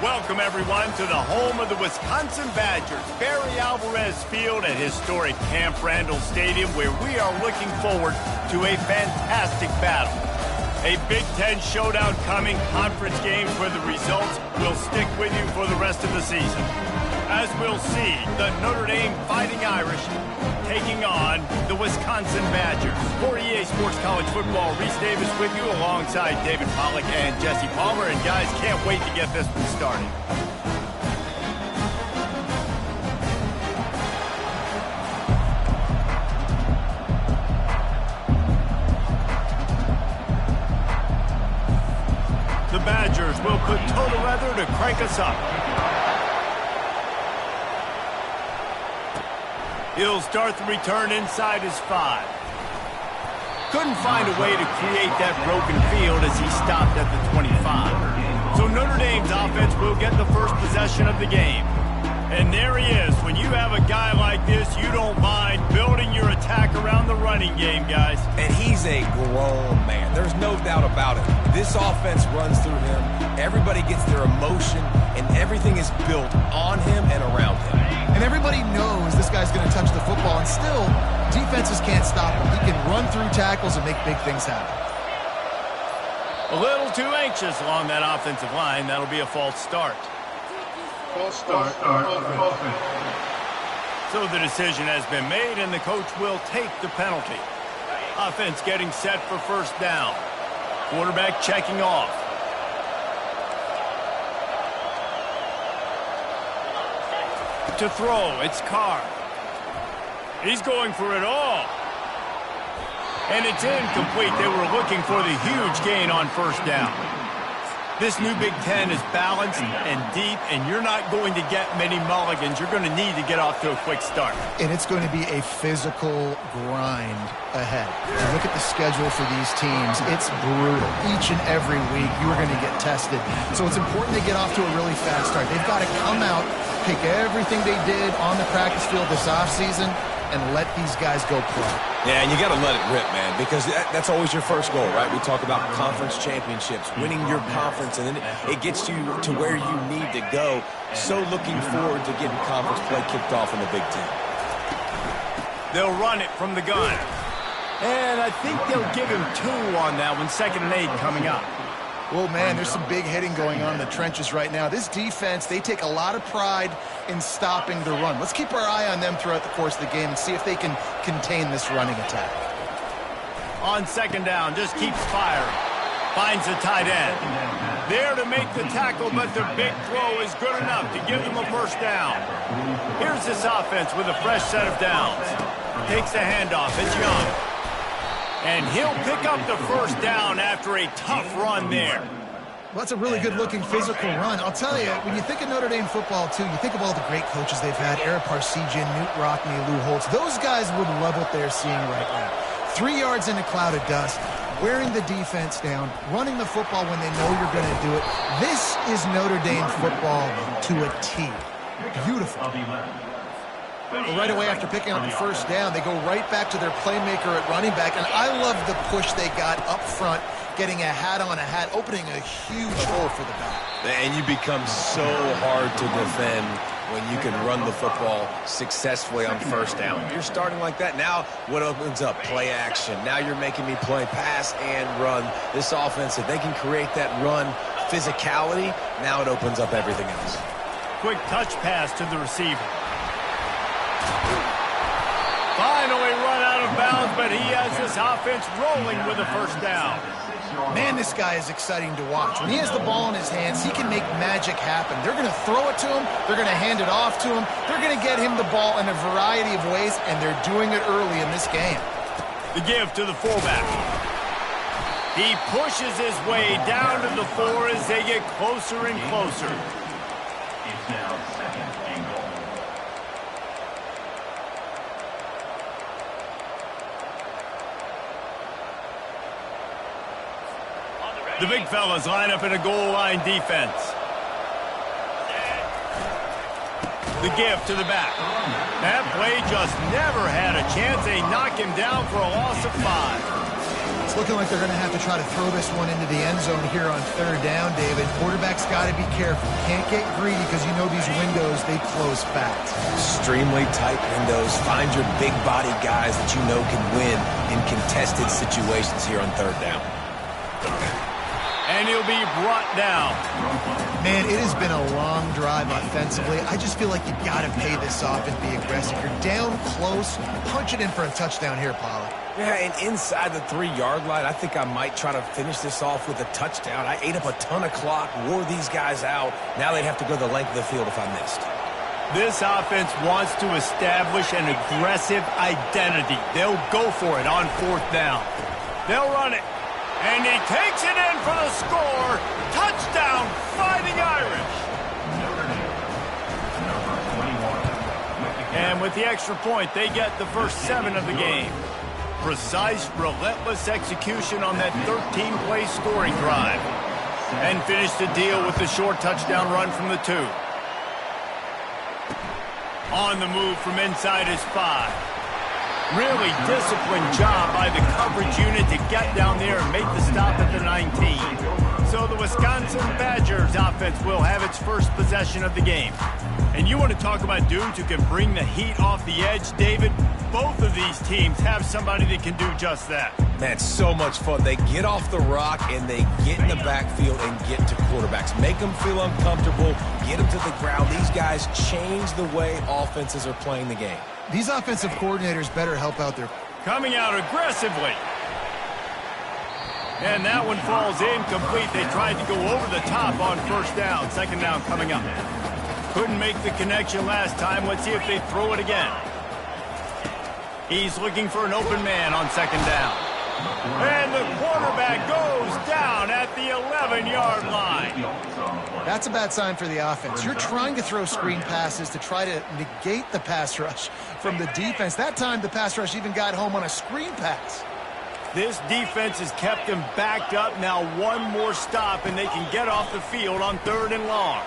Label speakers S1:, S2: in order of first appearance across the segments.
S1: Welcome, everyone, to the home of the Wisconsin Badgers, Barry Alvarez Field at historic Camp Randall Stadium, where we are looking forward to a fantastic battle. A Big Ten showdown coming, conference games where the results will stick with you for the rest of the season. As we'll see, the Notre Dame Fighting Irish taking on the Wisconsin Badgers. For EA Sports College Football, Reese Davis with you alongside David Pollack and Jesse Palmer. And guys, can't wait to get this one started. The Badgers will put total leather to crank us up. He'll start the return inside his 5. Couldn't find a way to create that broken field as he stopped at the 25. So Notre Dame's offense will get the first possession of the game. And there he is. When you have a guy like this, you don't mind building your attack around the running game, guys.
S2: And he's a grown man. There's no doubt about it. This offense runs through him. Everybody gets their emotion, and everything is built on him and around him.
S3: And everybody knows this guy's going to touch the football, and still, defenses can't stop him. He can run through tackles and make big things happen.
S1: A little too anxious along that offensive line. That'll be a false start.
S4: False start.
S1: So the decision has been made, and the coach will take the penalty. Offense getting set for first down. Quarterback checking off. To throw, it's Carr. He's going for it all. And it's incomplete. They were looking for the huge gain on first down. This new Big Ten is balanced and deep, and you're not going to get many mulligans. You're going to need to get off to a quick start.
S3: And it's going to be a physical grind ahead. You look at the schedule for these teams, it's brutal. Each and every week, you are going to get tested. So it's important to get off to a really fast start. They've got to come out, pick everything they did on the practice field this offseason, and let these guys go play.
S2: Yeah, and you got to let it rip, man, because that's always your first goal, right? We talk about conference championships, winning your conference, and then it gets you to where you need to go. So looking forward to getting conference play kicked off in the Big Ten.
S1: They'll run it from the gun. And I think they'll give him 2 on that one. 2nd and 8 coming up.
S3: Well, man, there's some big hitting going on in the trenches right now. This defense, they take a lot of pride in stopping the run. Let's keep our eye on them throughout the course of the game and see if they can contain this running attack.
S1: On 2nd down, just keeps firing. Finds a tight end. There to make the tackle, but the big throw is good enough to give them a first down. Here's this offense with a fresh set of downs. Takes the handoff. It's Young. And he'll pick up the first down after a tough run there.
S3: Well, that's a really good-looking physical run. I'll tell you, when you think of Notre Dame football, too, you think of all the great coaches they've had, Eric Parsegian, Newt Rockne, Lou Holtz. Those guys would love what they're seeing right now. 3 yards in a cloud of dust, wearing the defense down, running the football when they know you're going to do it. This is Notre Dame football to a T. Beautiful. Well, right away after picking up the first down, they go right back to their playmaker at running back. And I love the push they got up front, getting a hat on a hat, opening a huge hole for the back.
S2: And you become so hard to defend when you can run the football successfully on first down. You're starting like that. Now what opens up? Play action. Now you're making me play pass and run. This offense, if they can create that run physicality, now it opens up everything else.
S1: Quick touch pass to the receiver. Finally run out of bounds, but he has this offense rolling with a first down.
S3: Man, this guy is exciting to watch. When he has the ball in his hands, he can make magic happen. They're going to throw it to him. They're going to hand it off to him. They're going to get him the ball in a variety of ways, and they're doing it early in this game.
S1: The give to the fullback. He pushes his way down to the 4 as they get closer and closer.
S4: It's now 2nd and goal.
S1: The big fellas line up in a goal line defense. The give to the back. That play just never had a chance. They knock him down for a loss of 5.
S3: It's looking like they're going to have to try to throw this one into the end zone here on third down, David. Quarterback's got to be careful. Can't get greedy because you know these windows, they close fast.
S2: Extremely tight windows. Find your big body guys that you know can win in contested situations here on third down.
S1: And he'll be brought down.
S3: Man, it has been a long drive offensively. I just feel like you got to pay this off and be aggressive. You're down close. Punch it in for a touchdown here, Pollard.
S2: Yeah, and inside the 3-yard line, I think I might try to finish this off with a touchdown. I ate up a ton of clock, wore these guys out. Now they'd have to go the length of the field if I missed.
S1: This offense wants to establish an aggressive identity. They'll go for it on fourth down. They'll run it. And he takes it in for the score. Touchdown, Fighting Irish. And with the extra point, they get the first 7 of the game. Precise, relentless execution on that 13-play scoring drive. And finish the deal with the short touchdown run from the 2. On the move from inside his 5. Really disciplined job by the coverage unit to get down there and make the stop at the 19. So the Wisconsin Badgers offense will have its first possession of the game. And you want to talk about dudes who can bring the heat off the edge, David? Both of these teams have somebody that can do just that.
S2: Man, so much fun. They get off the rock and they get in the backfield and get to quarterbacks. Make them feel uncomfortable, get them to the ground. These guys change the way offenses are playing the game.
S3: These offensive coordinators better help out their...
S1: Coming out aggressively. And that one falls incomplete. They tried to go over the top on first down. Second down coming up. Couldn't make the connection last time. Let's see if they throw it again. He's looking for an open man on second down. And the quarterback goes down at the 11-yard line.
S3: That's a bad sign for the offense. You're trying to throw screen passes to try to negate the pass rush from the defense. That time, the pass rush even got home on a screen pass.
S1: This defense has kept them backed up. Now one more stop, and they can get off the field on 3rd and long.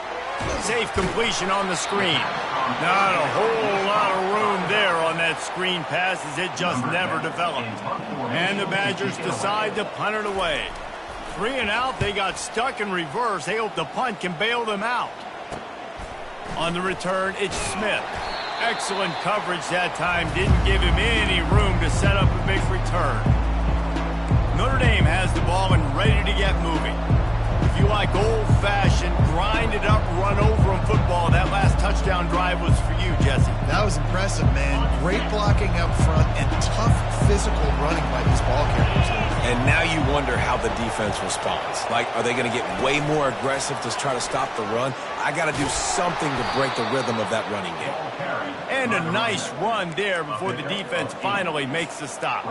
S1: Safe completion on the screen. Not a whole lot of room there on that screen pass as it just never developed. And the Badgers decide to punt it away. 3 and out, they got stuck in reverse. They hope the punt can bail them out. On the return, it's Smith. Excellent coverage that time. Didn't give him any room to set up a big return. Notre Dame has the ball and ready to get moving. If you like old-fashioned, grind-it-up, run-over-'em football, that last touchdown drive was for you, Jesse.
S3: That was impressive, man. Great blocking up front and tough physical running by these ball carriers.
S2: And now you wonder how the defense responds. Like, are they going to get way more aggressive to try to stop the run? I got to do something to break the rhythm of that running game.
S1: And a nice run there before the defense finally makes the stop.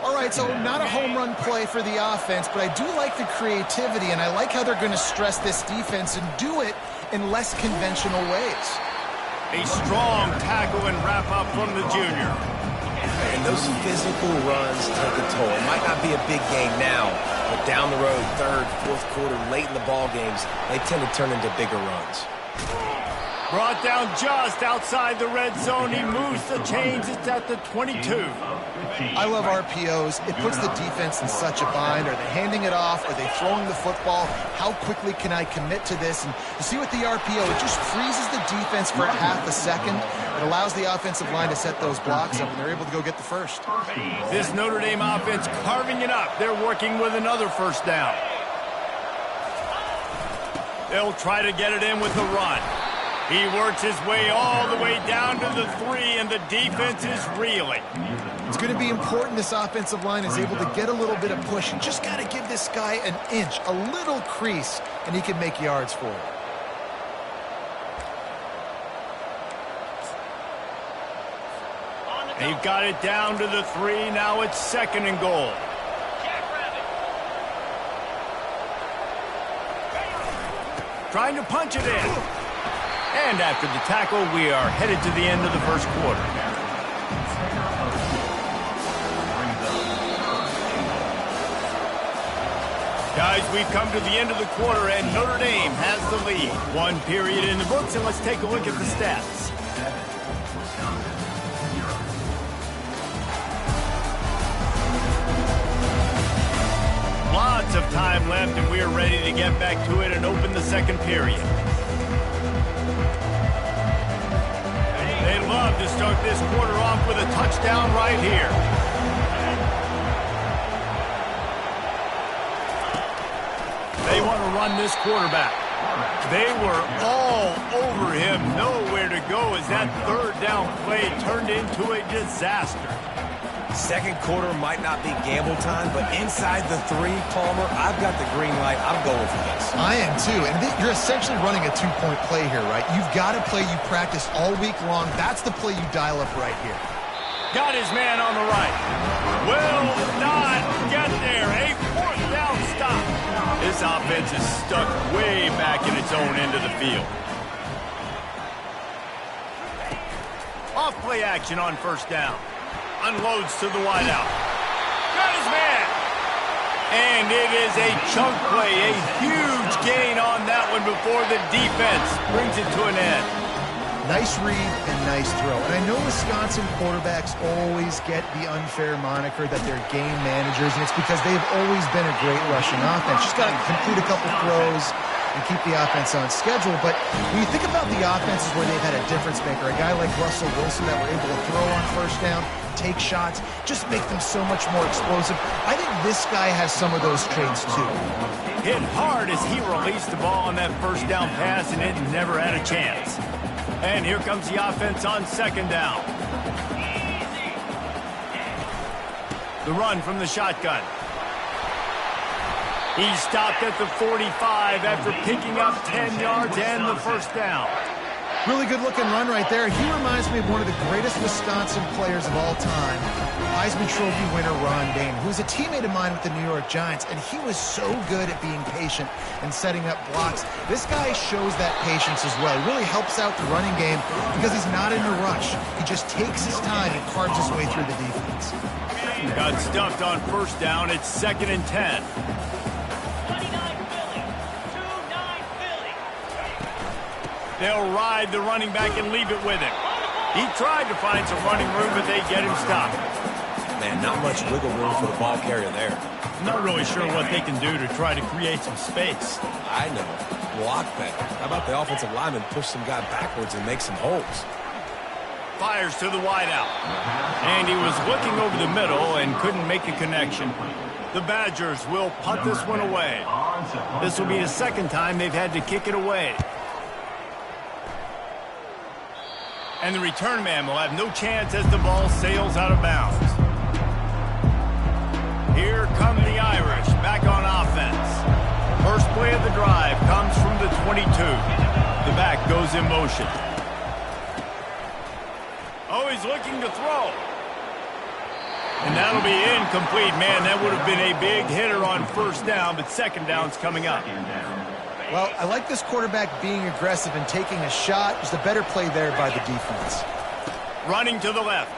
S3: All right, so not a home run play for the offense, but I do like the creativity, and I like how they're going to stress this defense and do it in less conventional ways.
S1: A strong tackle and wrap-up from the junior.
S2: And those physical runs take a toll. It might not be a big game now, but down the road, 3rd, 4th quarter, late in the ball games, they tend to turn into bigger runs.
S1: Brought down just outside the red zone. He moves the chains. It's at the 22.
S3: I love RPOs. It puts the defense in such a bind. Are they handing it off? Are they throwing the football? How quickly can I commit to this? And you see with the RPO, it just freezes the defense for a half a second. It allows the offensive line to set those blocks up, and they're able to go get the first.
S1: This Notre Dame offense carving it up. They're working with another first down. They'll try to get it in with the run. He works his way all the way down to the 3, and the defense is reeling.
S3: It's going to be important this offensive line is able to get a little bit of push. You just got to give this guy an inch, a little crease, and he can make yards for it.
S1: They've got it down to the 3. Now it's 2nd and goal. Trying to punch it in. And after the tackle, we are headed to the end of the first quarter. Guys, we've come to the end of the quarter, and Notre Dame has the lead. 1 period in the books, and let's take a look at the stats. time left, and we are ready to get back to it and open the second period. They love to start this quarter off with a touchdown right here. They want to run this quarterback. They were all over him, nowhere to go as that third down play turned into a disaster.
S2: Second quarter might not be gamble time, but inside the 3, Palmer, I've got the green light. I'm going for this.
S3: I am too, and you're essentially running a 2-point play here, right? You've got a play you practice all week long. That's the play you dial up right here.
S1: Got his man on the right. Will not get there. A fourth down stop. This offense is stuck way back in its own end of the field. Off play action on first down. Unloads to the wideout. Got his man. And it is a chunk play. A huge gain on that one before the defense brings it to an end.
S3: Nice read and nice throw. And I know Wisconsin quarterbacks always get the unfair moniker that they're game managers, and it's because they've always been a great rushing offense. Just got to complete a couple throws and keep the offense on schedule. But when you think about the offenses where they've had a difference maker, a guy like Russell Wilson that were able to throw on first down, take shots, just make them so much more explosive. I think this guy has some of those traits too.
S1: Hit hard as he released the ball on that first down pass, and it never had a chance. And here comes the offense on second down. The run from the shotgun. He stopped at the 45 after picking up 10 yards and the first down.
S3: Really good-looking run right there. He reminds me of one of the greatest Wisconsin players of all time, Heisman Trophy winner Ron Dayne, who was a teammate of mine with the New York Giants, and he was so good at being patient and setting up blocks. This guy shows that patience as well. He really helps out the running game because he's not in a rush. He just takes his time and carves his way through the defense.
S1: Got stuffed on first down. It's 2nd and 10. They'll ride the running back and leave it with him. He tried to find some running room, but they get him stopped.
S2: Man, not much wiggle room for the ball carrier there.
S1: Not really sure what they can do to try to create some space.
S2: I know. Block better. How about the offensive lineman push some guy backwards and make some holes?
S1: Fires to the wideout. And he was looking over the middle and couldn't make a connection. The Badgers will punt this one away. This will be the second time they've had to kick it away. And the return man will have no chance as the ball sails out of bounds. Here come the Irish back on offense. First play of the drive comes from the 22. The back goes in motion. Oh, he's looking to throw. And that'll be incomplete. Man, that would have been a big hitter on first down, but second down's coming up.
S3: Well, I like this quarterback being aggressive and taking a shot. Just a better play there by the defense.
S1: Running to the left.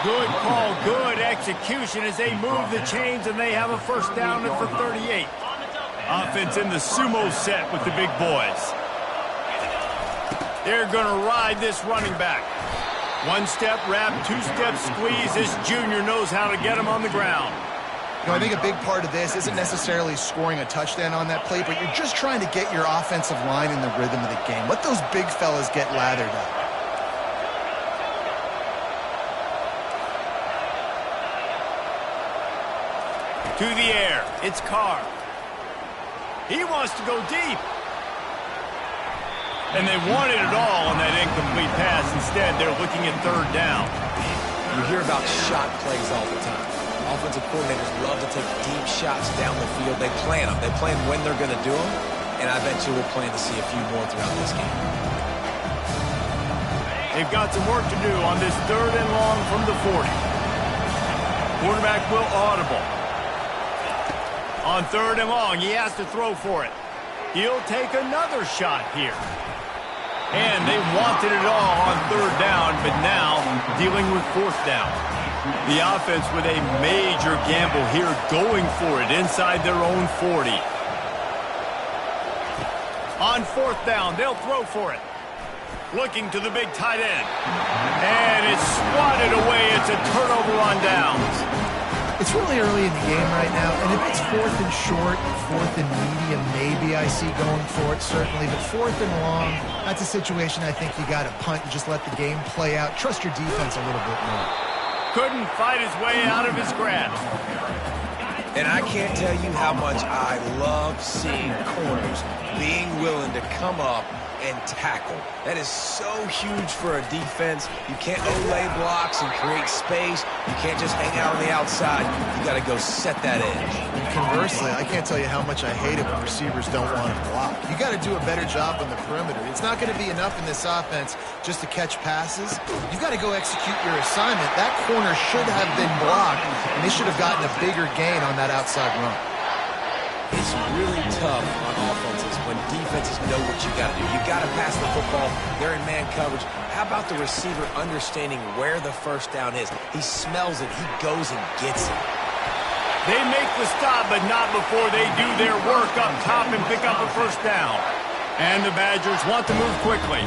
S1: Good call, good execution as they move the chains, and they have a first down at the 38. Offense in the sumo set with the big boys. They're going to ride this running back. One-step wrap, two-step squeeze. This junior knows how to get him on the ground.
S3: You know, I think a big part of this isn't necessarily scoring a touchdown on that play, but you're just trying to get your offensive line in the rhythm of the game. Let those big fellas get lathered up.
S1: To the air. It's Carr. He wants to go deep. And they wanted it all on that incomplete pass. Instead, they're looking at third down.
S2: You hear about shot plays all the time. Offensive coordinators love to take deep shots down the field. They plan them. They plan when they're going to do them. And I bet you we'll plan to see a few more throughout this game.
S1: They've got some work to do on this third and long from the 40. Quarterback will audible. On third and long, he has to throw for it. He'll take another shot here. And they wanted it all on third down, but now dealing with fourth down. The offense with a major gamble here, going for it inside their own 40. On fourth down, they'll throw for it. Looking to the big tight end. And it's swatted away. It's a turnover on downs.
S3: It's really early in the game right now, and if it's 4th and short, 4th and medium, maybe I see going for it, certainly. But 4th and long, that's a situation I think you got to punt and just let the game play out. Trust your defense a little bit more.
S1: Couldn't fight his way out of his grasp.
S2: And I can't tell you how much I love seeing corners being willing to come up and tackle. That is so huge for a defense. You can't lay blocks and create space. You can't just hang out on the outside. You got to go set that edge.
S3: And conversely, I can't tell you how much I hate it when receivers don't want to block. You got to do a better job on the perimeter. It's not going to be enough in this offense just to catch passes. You got to go execute your assignment. That corner should have been blocked, and they should have gotten a bigger gain on that outside run.
S2: It's really tough on offenses when defenses know what you got to do. You got to pass the football. They're in man coverage. How about the receiver understanding where the first down is? He smells it. He goes and gets it.
S1: They make the stop, but not before they do their work up top and pick up a first down. And the Badgers want to move quickly.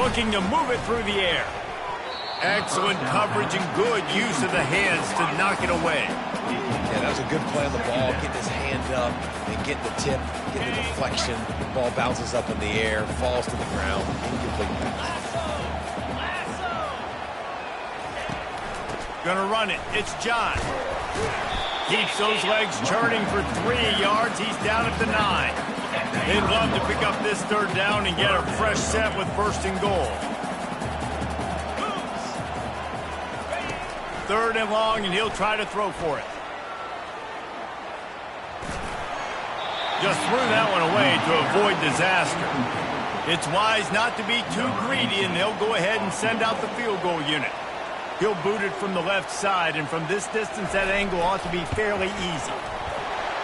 S1: Looking to move it through the air. Excellent coverage and good use of the hands to knock it away.
S2: Yeah, that was a good play on the ball, getting his hand up and getting the tip, getting the deflection. The ball bounces up in the air, falls to the ground, incomplete.
S1: Gonna run it. It's John. Keeps those legs churning for 3 yards. He's down at the 9. They'd love to pick up this third down and get a fresh set with 1st and goal. 3rd and long, and he'll try to throw for it. Just threw that one away to avoid disaster. It's wise not to be too greedy, and they'll go ahead and send out the field goal unit. He'll boot it from the left side, and from this distance, that angle ought to be fairly easy.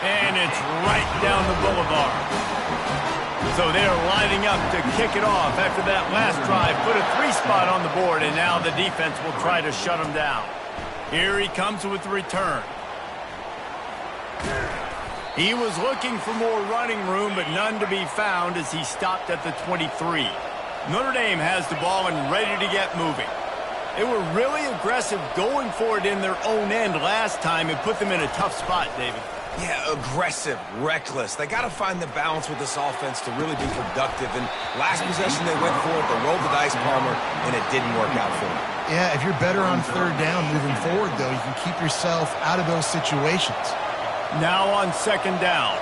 S1: And it's right down the boulevard. So they're lining up to kick it off after that last drive. Put a 3 spot on the board, and now the defense will try to shut them down. Here he comes with the return. He was looking for more running room, but none to be found as he stopped at the 23. Notre Dame has the ball and ready to get moving. They were really aggressive going for it in their own end last time and put them in a tough spot, David.
S2: Yeah, aggressive, reckless. They got to find the balance with this offense to really be productive. And last possession they went for it, they rolled the dice, Palmer, and it didn't work out for them.
S3: Yeah, if you're better on 3rd down moving forward, though, you can keep yourself out of those situations.
S1: Now on 2nd down.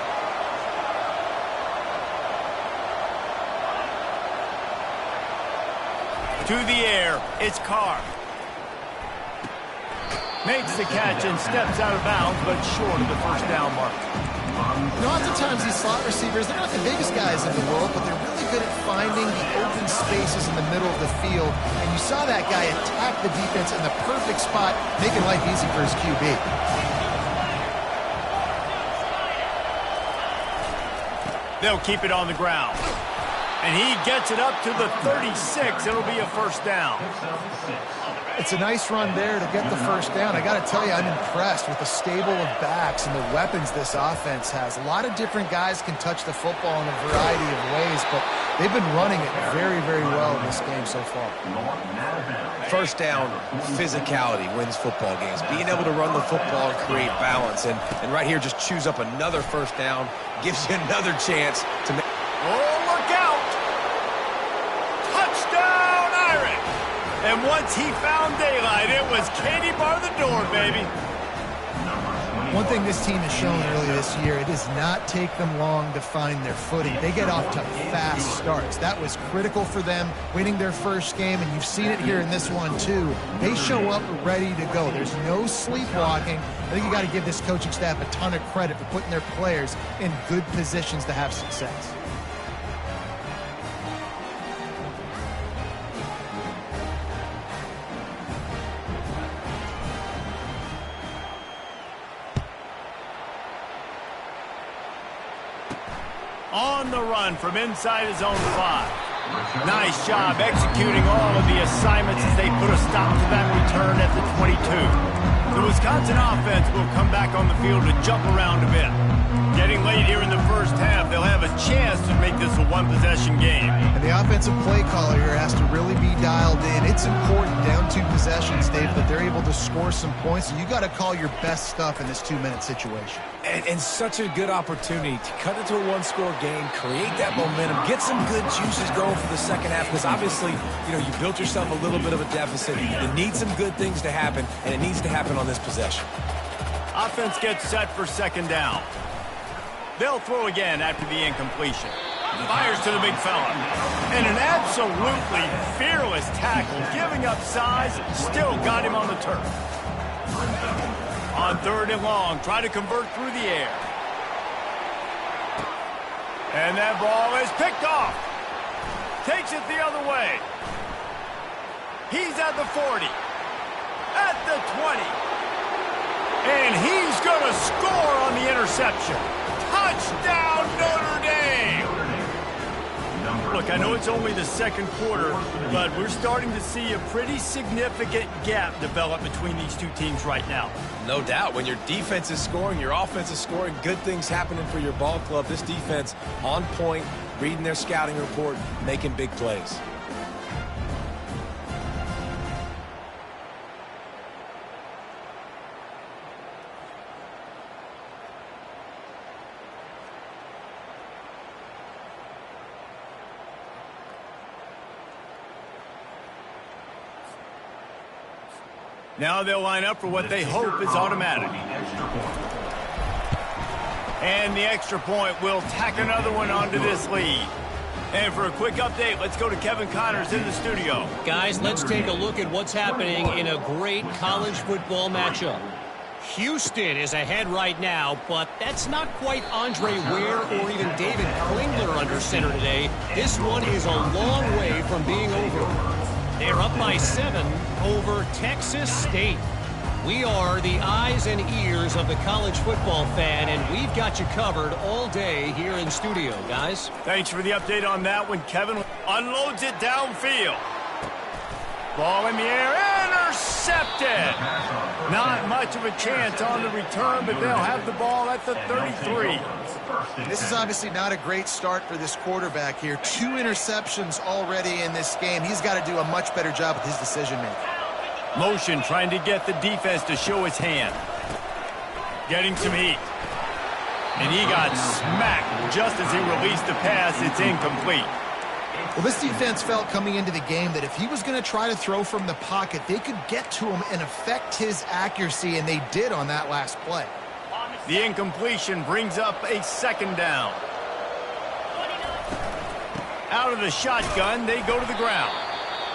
S1: To the air, it's Carr. Makes the catch and steps out of bounds, but short of the 1st down mark.
S3: Oftentimes these slot receivers, they're not the biggest guys in the world, but they're really good at finding the open spaces in the middle of the field. And you saw that guy attack the defense in the perfect spot, making life easy for his QB.
S1: They'll keep it on the ground. And he gets it up to the 36. It'll be a 1st down.
S3: It's a nice run there to get the 1st down. I got to tell you, I'm impressed with the stable of backs and the weapons this offense has. A lot of different guys can touch the football in a variety of ways, but they've been running it very, very well in this game so far.
S2: 1st down, physicality wins football games. Being able to run the football and create balance. And right here, just choose up another 1st down. Gives you another chance to make...
S1: Oh, look out! Touchdown, Irish! And once he found daylight, it was Katie bar the door, baby.
S3: One thing this team has shown early this year, it does not take them long to find their footing. They get off to fast starts. That was critical for them winning their 1st game, and you've seen it here in this one too. They show up ready to go. There's no sleepwalking. I think you got to give this coaching staff a ton of credit for putting their players in good positions to have success.
S1: On the run from inside his own 5. Nice job executing all of the assignments as they put a stop to that return at the 22. The Wisconsin offense will come back on the field to jump around a bit. Getting late here in the 1st half, they'll have a chance to make this a one-possession game.
S3: And the offensive play caller here has to really be dialed in. It's important down 2 possessions, Dave, that they're able to score some points. So you got to call your best stuff in this 2-minute situation.
S2: And such a good opportunity to cut into a 1-score game, create that momentum, get some good juices going for the second half, because obviously, you built yourself a little bit of a deficit. You need some good things to happen, and it needs to happen on this possession.
S1: Offense gets set for second down. They'll throw again after the incompletion. Fires to the big fella. And an absolutely fearless tackle, giving up size, still got him on the turf. On 3rd and long, try to convert through the air. And that ball is picked off. Takes it the other way. He's at the 40. At the 20. And he's going to score on the interception. Touchdown, Notre Dame! Look, I know it's only the second quarter, but we're starting to see a pretty significant gap develop between these two teams right now.
S2: No doubt. When your defense is scoring, your offense is scoring, good things happening for your ball club. This defense on point, reading their scouting report, making big plays.
S1: Now they'll line up for what they hope is automatic. And the extra point will tack another one onto this lead. And for a quick update, let's go to Kevin Connors in the studio.
S5: Guys, let's take a look at what's happening in a great college football matchup. Houston is ahead right now, but that's not quite Andre Ware or even David Klingler under center today. This one is a long way from being over. They're up by 7 over Texas State. We are the eyes and ears of the college football fan, and we've got you covered all day here in studio, guys.
S1: Thanks for the update on that one. Kevin unloads it downfield. Ball in the air, intercepted. Not much of a chance on the return, but they'll have the ball at the 33.
S3: This is obviously not a great start for this quarterback here. 2 interceptions already in this game. He's got to do a much better job with his decision-making.
S1: Motion trying to get the defense to show his hand. Getting some heat. And he got smacked just as he released the pass. It's incomplete.
S3: Well, this defense felt coming into the game that if he was going to try to throw from the pocket, they could get to him and affect his accuracy, and they did on that last play.
S1: The incompletion brings up a second down. Out of the shotgun, they go to the ground.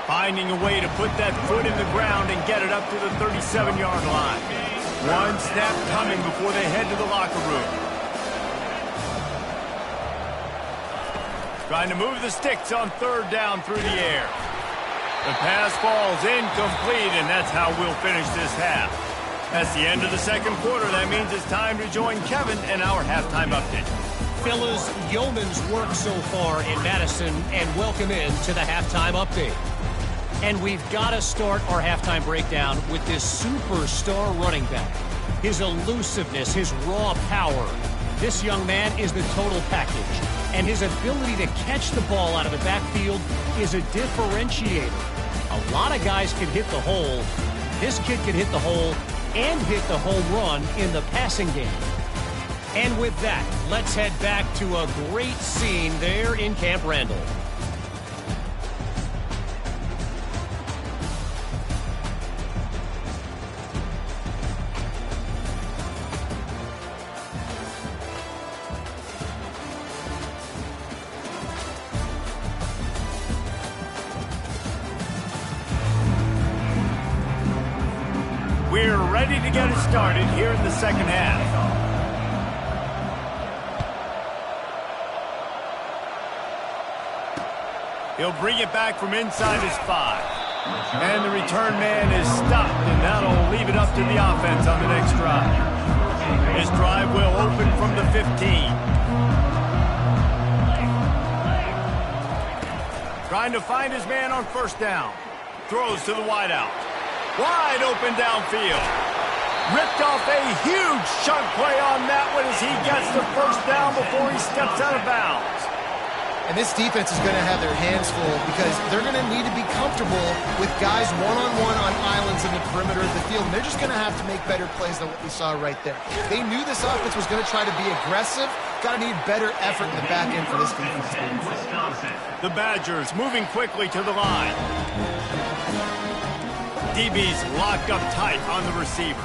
S1: Finding a way to put that foot in the ground and get it up to the 37-yard line. One snap coming before they head to the locker room. Trying to move the sticks on 3rd down through the air. The pass falls incomplete, and that's how we'll finish this half. That's the end of the second quarter. That means it's time to join Kevin and our halftime update.
S5: Fellas, yeoman's work so far in Madison, and welcome in to the halftime update. And we've got to start our halftime breakdown with this superstar running back. His elusiveness, his raw power. This young man is the total package. And his ability to catch the ball out of the backfield is a differentiator. A lot of guys can hit the hole. This kid can hit the hole and hit the home run in the passing game. And with that, let's head back to a great scene there in Camp Randall.
S1: We're ready to get it started here in the second half. He'll bring it back from inside his 5. And the return man is stopped, and that'll leave it up to the offense on the next drive. This drive will open from the 15. Trying to find his man on 1st down. Throws to the wideout. Wide open downfield. Ripped off a huge chunk play on that one as he gets the 1st down before he steps out of bounds.
S3: And this defense is going to have their hands full because they're going to need to be comfortable with guys one-on-one on islands in the perimeter of the field. And they're just going to have to make better plays than what we saw right there. They knew this offense was going to try to be aggressive. Got to need better effort in the back end for this defense.
S1: The Badgers moving quickly to the line. DB's locked up tight on the receivers.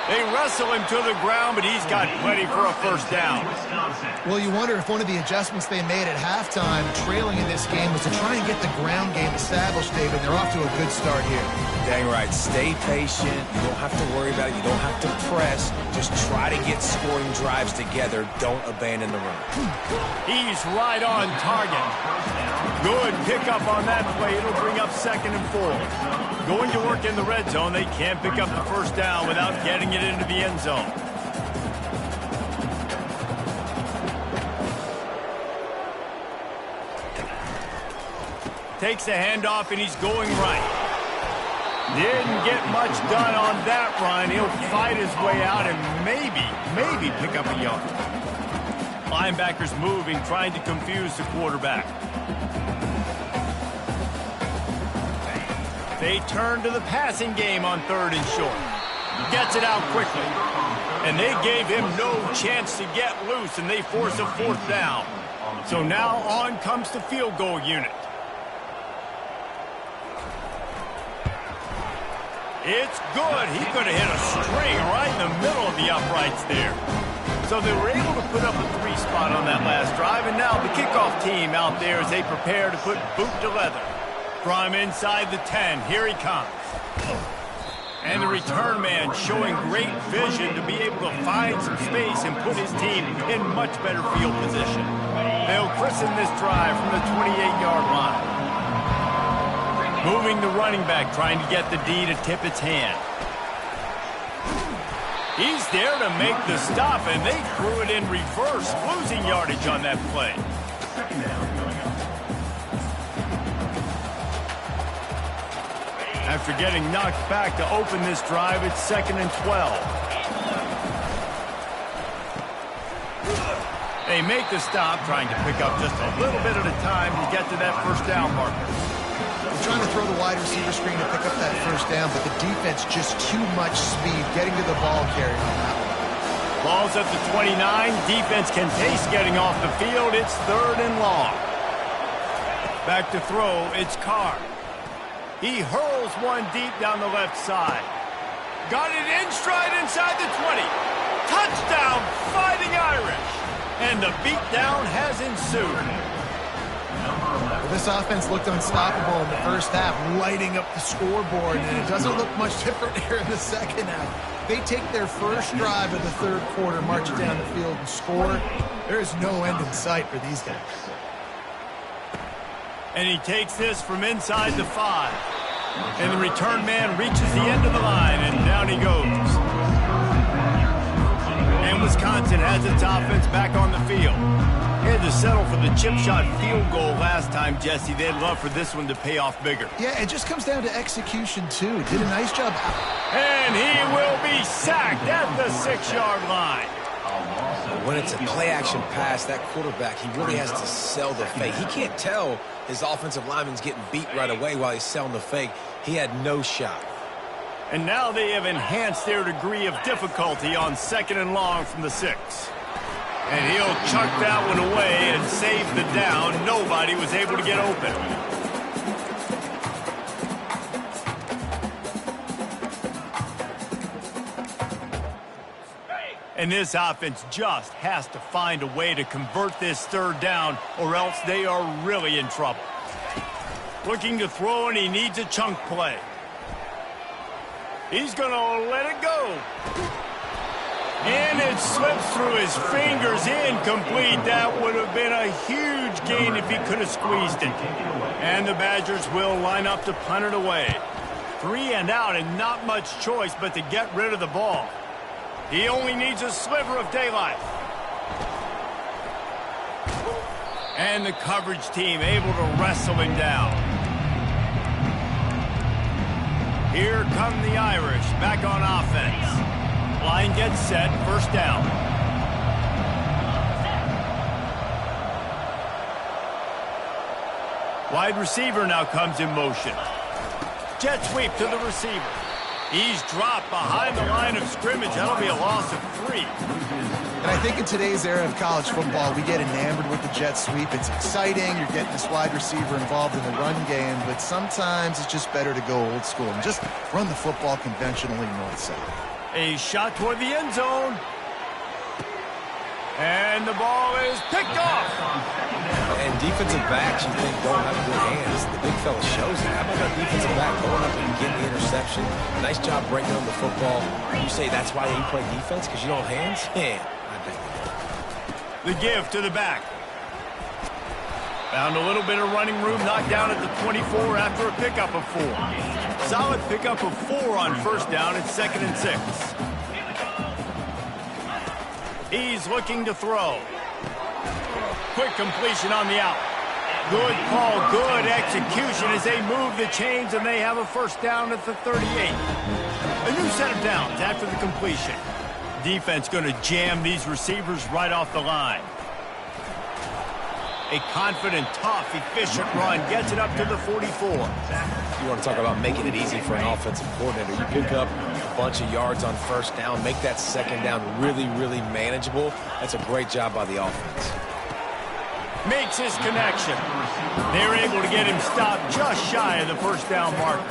S1: They wrestle him to the ground, but he's got plenty for a first down.
S3: Well, you wonder if one of the adjustments they made at halftime, trailing in this game, was to try and get the ground game established, David. They're off to a good start here.
S2: Dang right. Stay patient. You don't have to worry about it. You don't have to press. Just try to get scoring drives together. Don't abandon the run.
S1: He's right on target. Good pickup on that play. It'll bring up 2nd and 4. Going to work in the red zone. They can't pick up the first down without getting it into the end zone. Takes the handoff, and he's going right. Didn't get much done on that run. He'll fight his way out and maybe pick up a yard. Linebackers moving, trying to confuse the quarterback. They turn to the passing game on 3rd and short. Gets it out quickly. And they gave him no chance to get loose, and they force a 4th down. So now on comes the field goal unit. It's good. He could have hit a string right in the middle of the uprights there. So they were able to put up a 3 spot on that last drive, and now the kickoff team out there as they prepare to put boot to leather. From inside the 10, here he comes. And the return man showing great vision to be able to find some space and put his team in much better field position. They'll christen this drive from the 28-yard line. Moving the running back, trying to get the D to tip its hand. He's there to make the stop, and they threw it in reverse, losing yardage on that play. After getting knocked back to open this drive, it's 2nd and 12. They make the stop, trying to pick up just a little bit at a time to get to that first down marker.
S3: They're trying to throw the wide receiver screen to pick up that first down, but the defense just too much speed getting to the ball carrier on that one.
S1: Ball's at the 29. Defense can taste getting off the field. It's 3rd and long. Back to throw, it's Carr. He hurls one deep down the left side. Got it in stride inside the 20. Touchdown, Fighting Irish. And the beatdown has ensued.
S3: This offense looked unstoppable in the first half, lighting up the scoreboard, and it doesn't look much different here in the second half. They take their first drive of the 3rd quarter, march down the field, and score. There is no end in sight for these guys.
S1: And he takes this from inside the 5. And the return man reaches the end of the line, and down he goes. And Wisconsin has its offense back on the field. They had to settle for the chip shot field goal last time, Jesse. They'd love for this one to pay off bigger.
S3: Yeah, it just comes down to execution, too. Did a nice job.
S1: And he will be sacked at the 6-yard line.
S2: When it's a play-action pass, that quarterback, he really has to sell the fake. He can't tell his offensive lineman's getting beat right away while he's selling the fake. He had no shot.
S1: And now they have enhanced their degree of difficulty on 2nd and long from the 6. And he'll chuck that one away and save the down. Nobody was able to get open. And this offense just has to find a way to convert this 3rd down, or else they are really in trouble. Looking to throw, and he needs a chunk play. He's going to let it go. And it slips through his fingers, incomplete. That would have been a huge gain if he could have squeezed it. And the Badgers will line up to punt it away. 3 and out, and not much choice but to get rid of the ball. He only needs a sliver of daylight. And the coverage team able to wrestle him down. Here come the Irish back on offense. Line gets set, first down. Wide receiver now comes in motion. Jet sweep to the receiver. He's dropped behind the line of scrimmage. That'll be a loss of 3.
S3: And I think in today's era of college football, we get enamored with the jet sweep. It's exciting. You're getting this wide receiver involved in the run game, but sometimes it's just better to go old school and just run the football conventionally north-south.
S1: A shot toward the end zone. And the ball is picked off.
S2: And defensive backs, you think, don't have good hands. The big fella shows it. How about that defensive back going up and getting the interception? Nice job breaking on the football. You say that's why you play defense, because you don't have hands? Yeah, I bet.
S1: The give to the back. Found a little bit of running room, knocked down at the 24 after a pickup of 4. Solid pickup of 4 on first down. It's 2nd and 6. He's looking to throw. Quick completion on the out. Good call, good execution as they move the chains, and they have a first down at the 38. A new set of downs after the completion. Defense going to jam these receivers right off the line. A confident, tough, efficient run gets it up to the 44.
S2: You want to talk about making it easy for an offensive coordinator. You pick up a bunch of yards on first down, make that second down really, really manageable. That's a great job by the offense.
S1: Makes his connection. They're able to get him stopped just shy of the first down marker.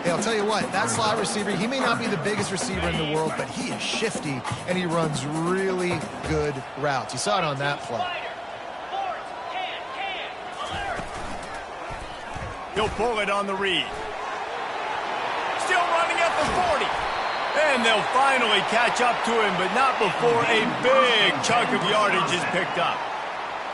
S3: Hey, I'll tell you what, that slot receiver, he may not be the biggest receiver in the world, but he is shifty, and he runs really good routes. You saw it on that play.
S1: He'll pull it on the read. Still running at the 40. And they'll finally catch up to him, but not before a big chunk of yardage is picked up.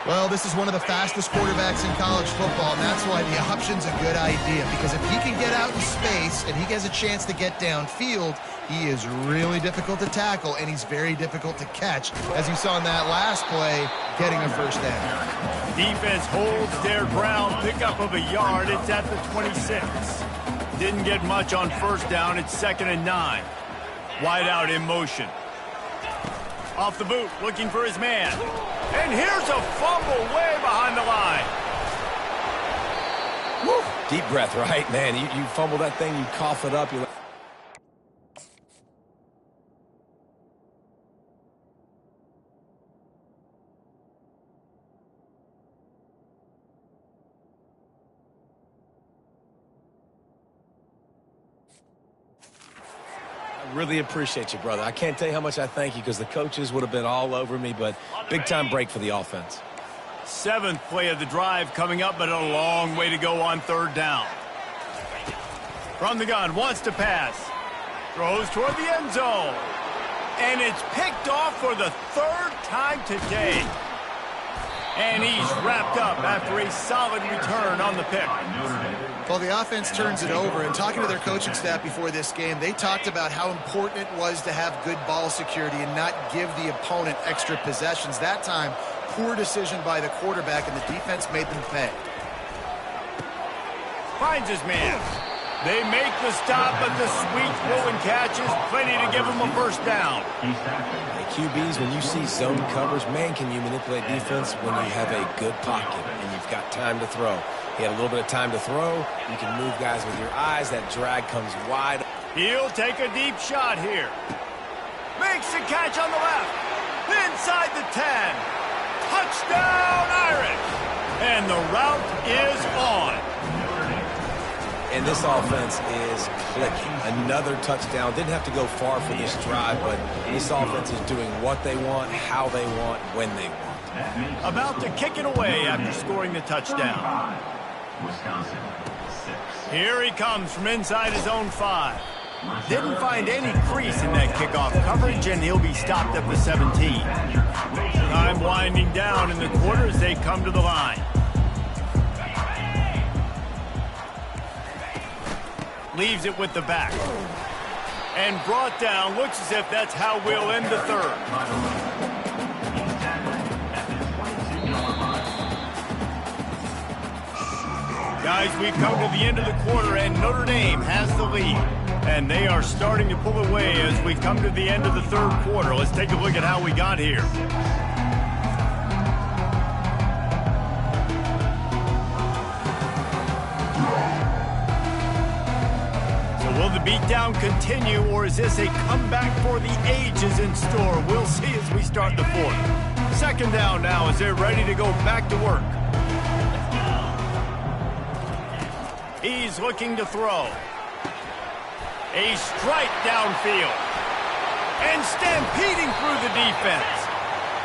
S3: Well, this is one of the fastest quarterbacks in college football, and that's why the option's a good idea, because if he can get out in space and he has a chance to get downfield, he is really difficult to tackle, and he's very difficult to catch, as you saw in that last play, getting a first down.
S1: Defense holds their ground, pickup of a yard. It's at the 26. Didn't get much on first down. It's 2nd and 9. Wide out in motion. Off the boot, looking for his man. And here's a fumble way behind the line.
S2: Woo. Deep breath, right? Man, you fumble that thing, you cough it up. You're like... Really appreciate you, brother. I can't tell you how much I thank you, because the coaches would have been all over me, but big-time break for the offense.
S1: 7th play of the drive coming up, but a long way to go on third down. From the gun, wants to pass. Throws toward the end zone. And it's picked off for the 3rd time today. And he's wrapped up after a solid return on the pick.
S3: Well, the offense turns it over, and talking to their coaching staff before this game, they talked about how important it was to have good ball security and not give the opponent extra possessions. That time, poor decision by the quarterback, and the defense made them pay.
S1: Finds his man. They make the stop, but the sweet pulling catch is plenty to give him a first down.
S2: Hey, QBs, when you see zone covers, man, can you manipulate defense when you have a good pocket and you've got time to throw. He had a little bit of time to throw. You can move guys with your eyes. That drag comes wide.
S1: He'll take a deep shot here. Makes the catch on the left. Inside the 10. Touchdown, Irish. And the route is on.
S2: And this offense is clicking. Another touchdown. Didn't have to go far for this drive, but this offense is doing what they want, how they want, when they want.
S1: About to kick it away after scoring the touchdown.
S4: Wisconsin, 6.
S1: Here he comes from inside his own 5. Didn't find any crease in that kickoff coverage, and he'll be stopped at the 17. Time winding down in the quarter as they come to the line. Leaves it with the back. And brought down. Looks as if that's how we'll end the third. Guys, we've come to the end of the quarter, and Notre Dame has the lead. And they are starting to pull away as we come to the end of the third quarter. Let's take a look at how we got here. Will the beatdown continue, or is this a comeback for the ages in store? We'll see as we start the fourth. Second down now as they're ready to go back to work. He's looking to throw. A strike downfield. And stampeding through the defense.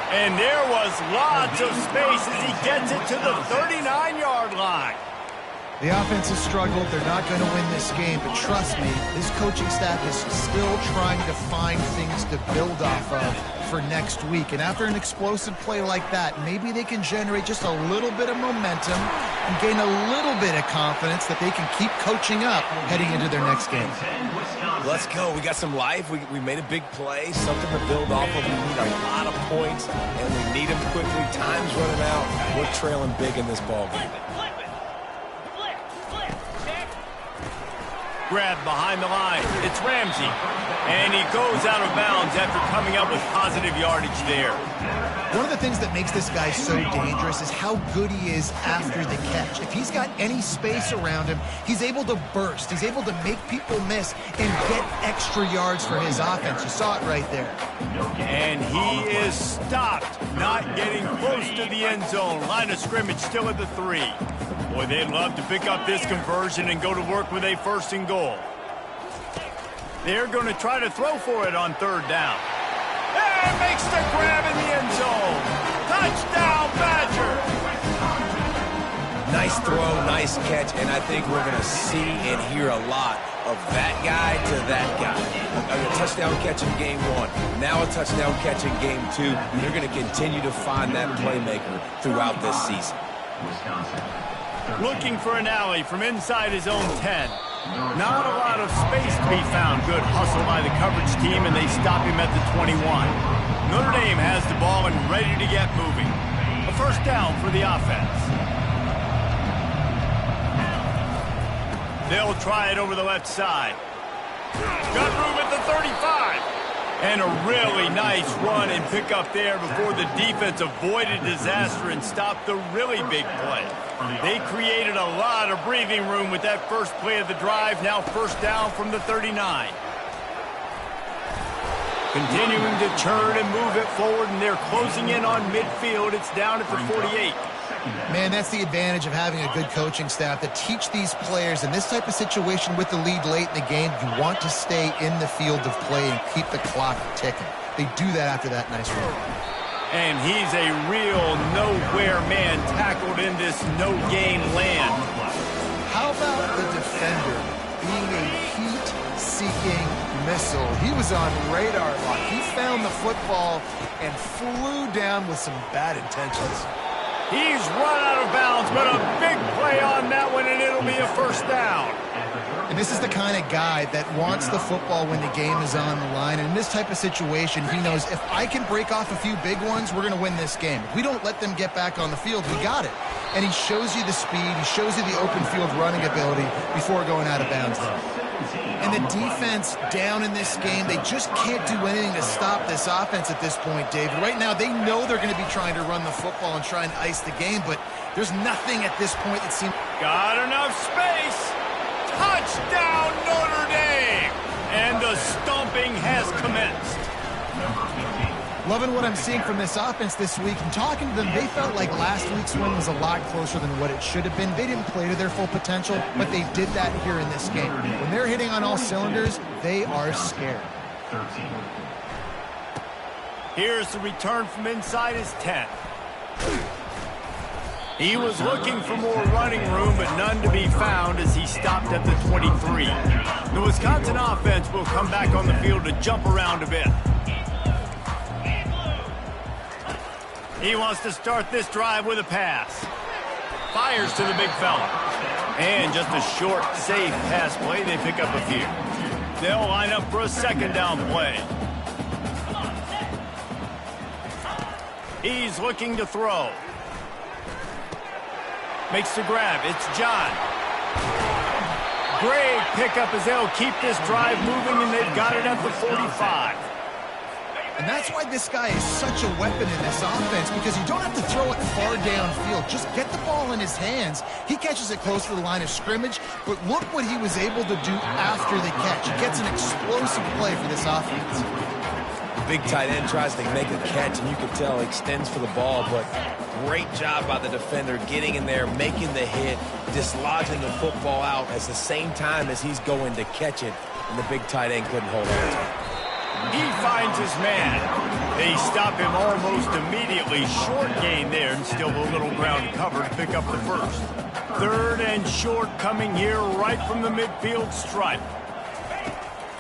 S1: And there was lots of space as he gets it to the 39-yard line.
S3: The offense has struggled. They're not going to win this game, but trust me, this coaching staff is still trying to find things to build off of for next week. And after an explosive play like that, maybe they can generate just a little bit of momentum and gain a little bit of confidence that they can keep coaching up heading into their next game.
S2: Let's go. We got some life. We made a big play, something to build off of. We need a lot of points, and we need them quickly. Time's running out. We're trailing big in this ball game.
S1: Grab behind the line. It's Ramsey. And he goes out of bounds after coming up with positive yardage there.
S3: One of the things that makes this guy so dangerous is how good he is after the catch. If he's got any space around him, he's able to burst. He's able to make people miss and get extra yards for his offense. You saw it right there.
S1: And he is stopped, not getting close to the end zone. Line of scrimmage still at the 3. Boy, they'd love to pick up this conversion and go to work with a 1st and goal. They're going to try to throw for it on 3rd down. And makes the grab in the end zone. Touchdown, Badger.
S2: Nice throw, nice catch, and I think we're going to see and hear a lot of that guy to that guy. A touchdown catch in game 1, now a touchdown catch in game 2. They're going to continue to find that playmaker throughout this season.
S1: Looking for an alley from inside his own 10. Not a lot of space to be found. Good hustle by the coverage team, and they stop him at the 21. Notre Dame has the ball and ready to get moving. A 1st down for the offense. They'll try it over the left side. Got room at the 35. And a really nice run and pick up there before the defense avoided disaster and stopped the really big play. They created a lot of breathing room with that first play of the drive. Now 1st down from the 39. Continuing to turn and move it forward, and they're closing in on midfield. It's down at the 48.
S3: Man, that's the advantage of having a good coaching staff to teach these players in this type of situation with the lead late in the game. You want to stay in the field of play and keep the clock ticking. They do that after that nice run.
S1: And he's a real nowhere man tackled in this no-gain land.
S3: How about the defender being a heat-seeking missile? He was on radar lock. He found the football and flew down with some bad intentions.
S1: He's run out of bounds, but a big play on that one, and it'll be a 1st down.
S3: And this is the kind of guy that wants the football when the game is on the line. And in this type of situation, he knows if I can break off a few big ones, we're going to win this game. If we don't let them get back on the field, we got it. And he shows you the speed. He shows you the open field running ability before going out of bounds there. And the defense down in this game, they just can't do anything to stop this offense at this point, David. Right now, they know they're going to be trying to run the football and try and ice the game, but there's nothing at this point that seems...
S1: Got enough space. Touchdown, Notre Dame. And the stomping has commenced.
S3: Loving what I'm seeing from this offense this week. And talking to them, they felt like last week's win was a lot closer than what it should have been. They didn't play to their full potential, but they did that here in this game. When they're hitting on all cylinders, they are scared.
S1: Here's the return from inside his 10. He was looking for more running room, but none to be found as he stopped at the 23. The Wisconsin offense will come back on the field to jump around a bit. He wants to start this drive with a pass. Fires to the big fella. And just a short, safe pass play. They pick up a few. They'll line up for a 2nd down play. He's looking to throw. Makes the grab. It's John. Great pickup as they'll keep this drive moving, and they've got it at the 45.
S3: And that's why this guy is such a weapon in this offense, because you don't have to throw it far downfield. Just get the ball in his hands. He catches it close to the line of scrimmage, but look what he was able to do after the catch. He gets an explosive play for this offense.
S2: Big tight end tries to make a catch, and you can tell he extends for the ball, but great job by the defender getting in there, making the hit, dislodging the football out at the same time as he's going to catch it, and the big tight end couldn't hold on to it.
S1: He finds his man. They stop him almost immediately. Short gain there, and still a little ground cover to pick up the first. 3rd and short coming here right from the midfield stripe.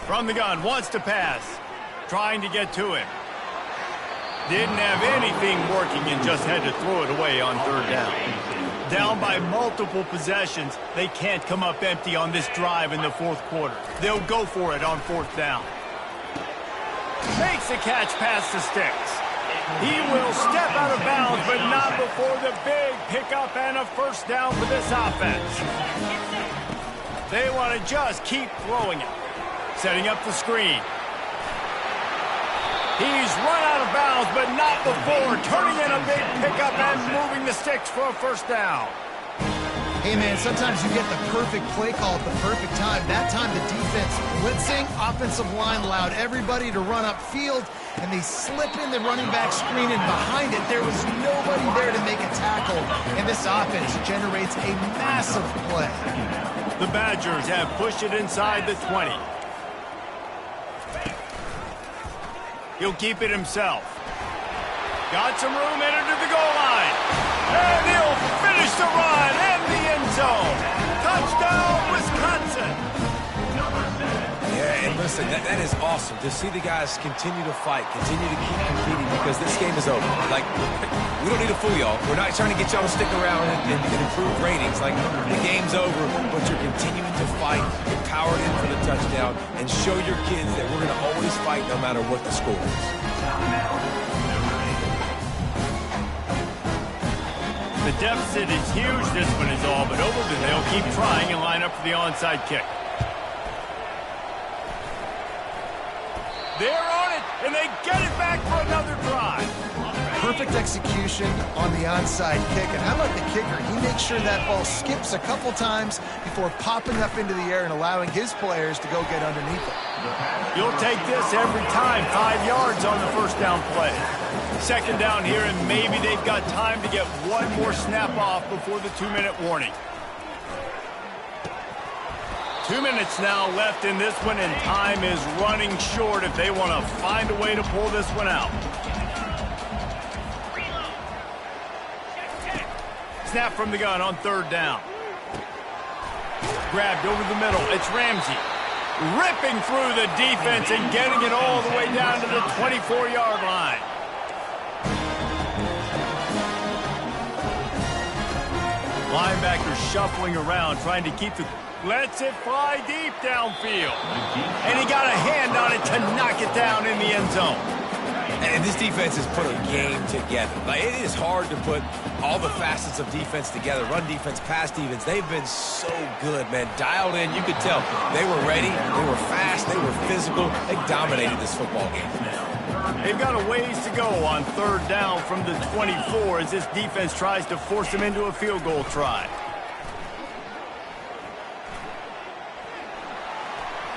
S1: From the gun, wants to pass. Trying to get to him. Didn't have anything working and just had to throw it away on 3rd down. Down by multiple possessions, they can't come up empty on this drive in the 4th quarter. They'll go for it on 4th down. Makes a catch past the sticks. He will step out of bounds, but not before the big pickup and a first down for this offense. They want to just keep throwing it. Setting up the screen. He's run out of bounds, but not before turning in a big pickup and moving the sticks for a first down.
S3: Hey, man, sometimes you get the perfect play call at the perfect time. That time the defense blitzing, offensive line allowed everybody to run upfield, and they slip in the running back screen, and behind it there was nobody there to make a tackle, and this offense generates a massive play.
S1: The Badgers have pushed it inside the 20. He'll keep it himself. Got some room, entered to the goal line. And he'll finish the run and the end zone. Touchdown, Wisconsin.
S2: Yeah, and listen, that is awesome to see the guys continue to fight, continue to keep competing, because this game is over. Like, we don't need to fool y'all. We're not trying to get y'all to stick around and improve ratings. Like, the game's over, but you're continuing to fight, get powered in for the touchdown, and show your kids that we're going to always fight no matter what the score is.
S1: The deficit is huge. This one is all but over, but they'll keep trying and line up for the onside kick. They're on it, and they get it back for another drive.
S3: Perfect execution on the onside kick, and how about the kicker? He makes sure that ball skips a couple times before popping up into the air and allowing his players to go get underneath it.
S1: You'll take this every time. 5 yards on the first down play. 2nd down here, and maybe they've got time to get one more snap off before the 2-minute warning. 2 minutes now left in this one, and time is running short if they want to find a way to pull this one out. Snap from the gun on 3rd down. Grabbed over the middle. It's Ramsey. Ripping through the defense and getting it all the way down to the 24-yard line. Linebacker shuffling around, trying to keep the... Lets it fly deep downfield. And he got a hand on it to knock it down in the end zone.
S2: And this defense has put a game together. Like, it is hard to put all the facets of defense together. Run defense, pass defense. They've been so good, man. Dialed in. You could tell they were ready. They were fast. They were physical. They dominated this football game.
S1: They've got a ways to go on 3rd down from the 24 as this defense tries to force them into a field goal try.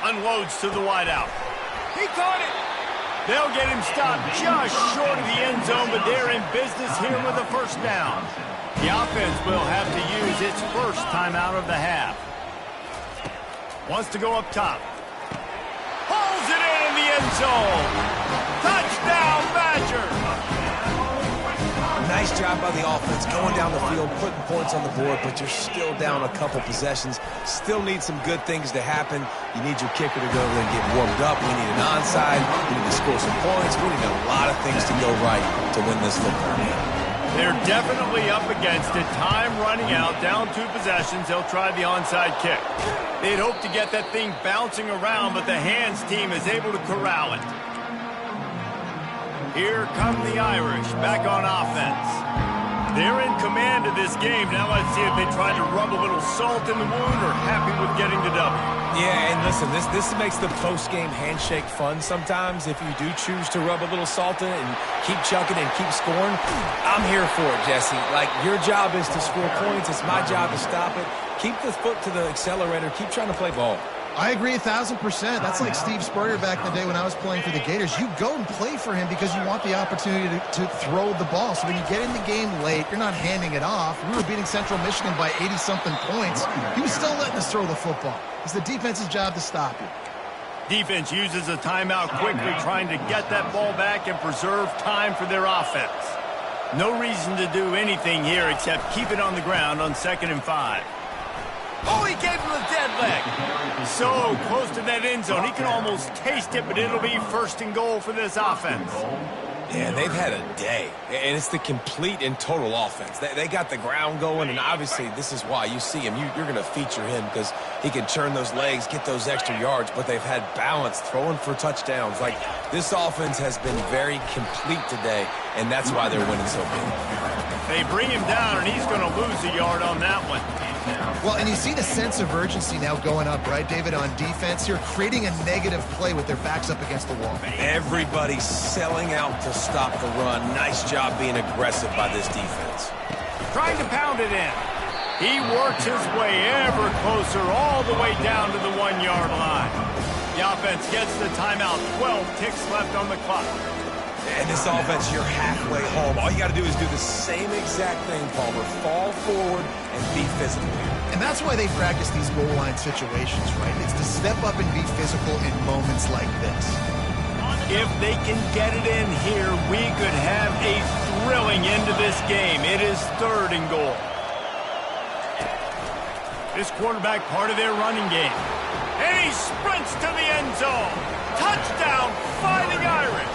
S1: Unloads to the wideout. He caught it. They'll get him stopped just short of the end zone, but they're in business here with a first down. The offense will have to use its first timeout of the half. Wants to go up top. Pulls it in the end zone. Touchdown, Badgers.
S2: Nice job by the offense, going down the field, putting points on the board, but you're still down a couple possessions. Still need some good things to happen. You need your kicker to go over and get warmed up. We need an onside. We need to score some points. We need a lot of things to go right to win this football game.
S1: They're definitely up against it. Time running out, down 2 possessions. They'll try the onside kick. They'd hope to get that thing bouncing around, but the hands team is able to corral it. Here come the Irish back on offense. They're in command of this game. Now let's see if they try to rub a little salt in the wound or happy with getting the W.
S2: Yeah, and listen, this makes the post-game handshake fun sometimes. If you do choose to rub a little salt in it and keep chucking and keep scoring, I'm here for it, Jesse. Like, your job is to score points. It's my job to stop it. Keep the foot to the accelerator. Keep trying to play ball.
S3: I agree 1,000%. That's like Steve Spurrier back in the day when I was playing for the Gators. You go and play for him because you want the opportunity to throw the ball. So when you get in the game late, you're not handing it off. We were beating Central Michigan by 80-something points. He was still letting us throw the football. It's the defense's job to stop you.
S1: Defense uses a timeout quickly, trying to get that ball back and preserve time for their offense. No reason to do anything here except keep it on the ground on 2nd and 5. Oh, he gave him a dead leg. So close to that end zone. He can almost taste it, but it'll be 1st and goal for this offense.
S2: Yeah, they've had a day, and it's the complete and total offense. They got the ground going, and obviously this is why you see him. You're going to feature him because he can turn those legs, get those extra yards, but they've had balance, throwing for touchdowns. Like, this offense has been very complete today, and that's why they're winning so big.
S1: They bring him down, and he's going to lose a yard on that one.
S3: Well, and you see the sense of urgency now going up, right, David, on defense here, creating a negative play with their backs up against the wall.
S2: Everybody's selling out to stop the run. Nice job being aggressive by this defense.
S1: Trying to pound it in. He works his way ever closer all the way down to the 1-yard line. The offense gets the timeout. 12 ticks left on the clock.
S2: And this offense, you're halfway home. All you got to do is do the same exact thing, Palmer. Fall forward and be physical.
S3: And that's why they practice these goal line situations, right? It's to step up and be physical in moments like this.
S1: If they can get it in here, we could have a thrilling end to this game. It is 3rd and goal. This quarterback part of their running game. And he sprints to the end zone. Touchdown, Fighting Irish.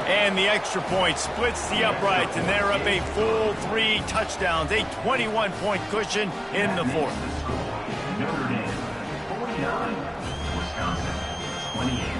S1: And the extra point splits the uprights, and they're up a full 3 touchdowns, a 21-point cushion in the 4th.
S4: Notre Dame 49, Wisconsin 28.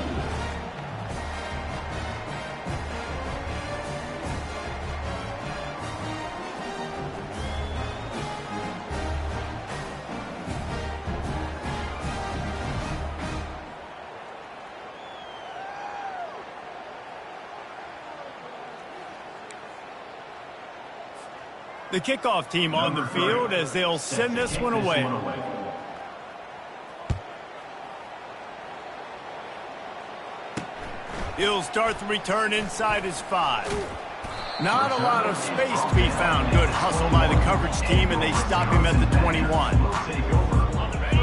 S1: The kickoff team on the field as they'll send this one away. He'll start the return inside his 5. Not a lot of space to be found. Good hustle by the coverage team, and they stop him at the 21.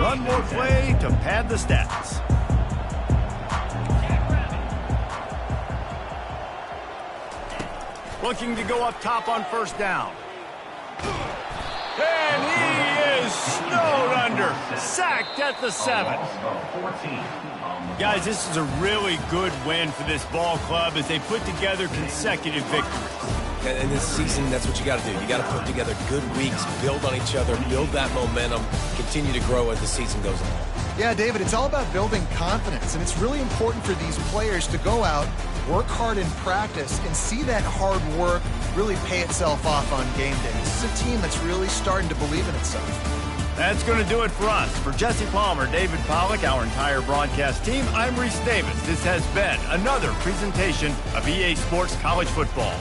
S1: One more play to pad the stats. Looking to go up top on 1st down. And he is snowed under. Sacked at the 7. Guys, this is a really good win for this ball club as they put together consecutive victories.
S2: In this season, that's what you got to do. You got to put together good weeks, build on each other, build that momentum, continue to grow as the season goes on.
S3: Yeah, David, it's all about building confidence, and it's really important for these players to go out, work hard in practice, and see that hard work really pay itself off on game day. This is a team that's really starting to believe in itself.
S1: That's going to do it for us. For Jesse Palmer, David Pollack, our entire broadcast team, I'm Reese Davis. This has been another presentation of EA Sports College Football.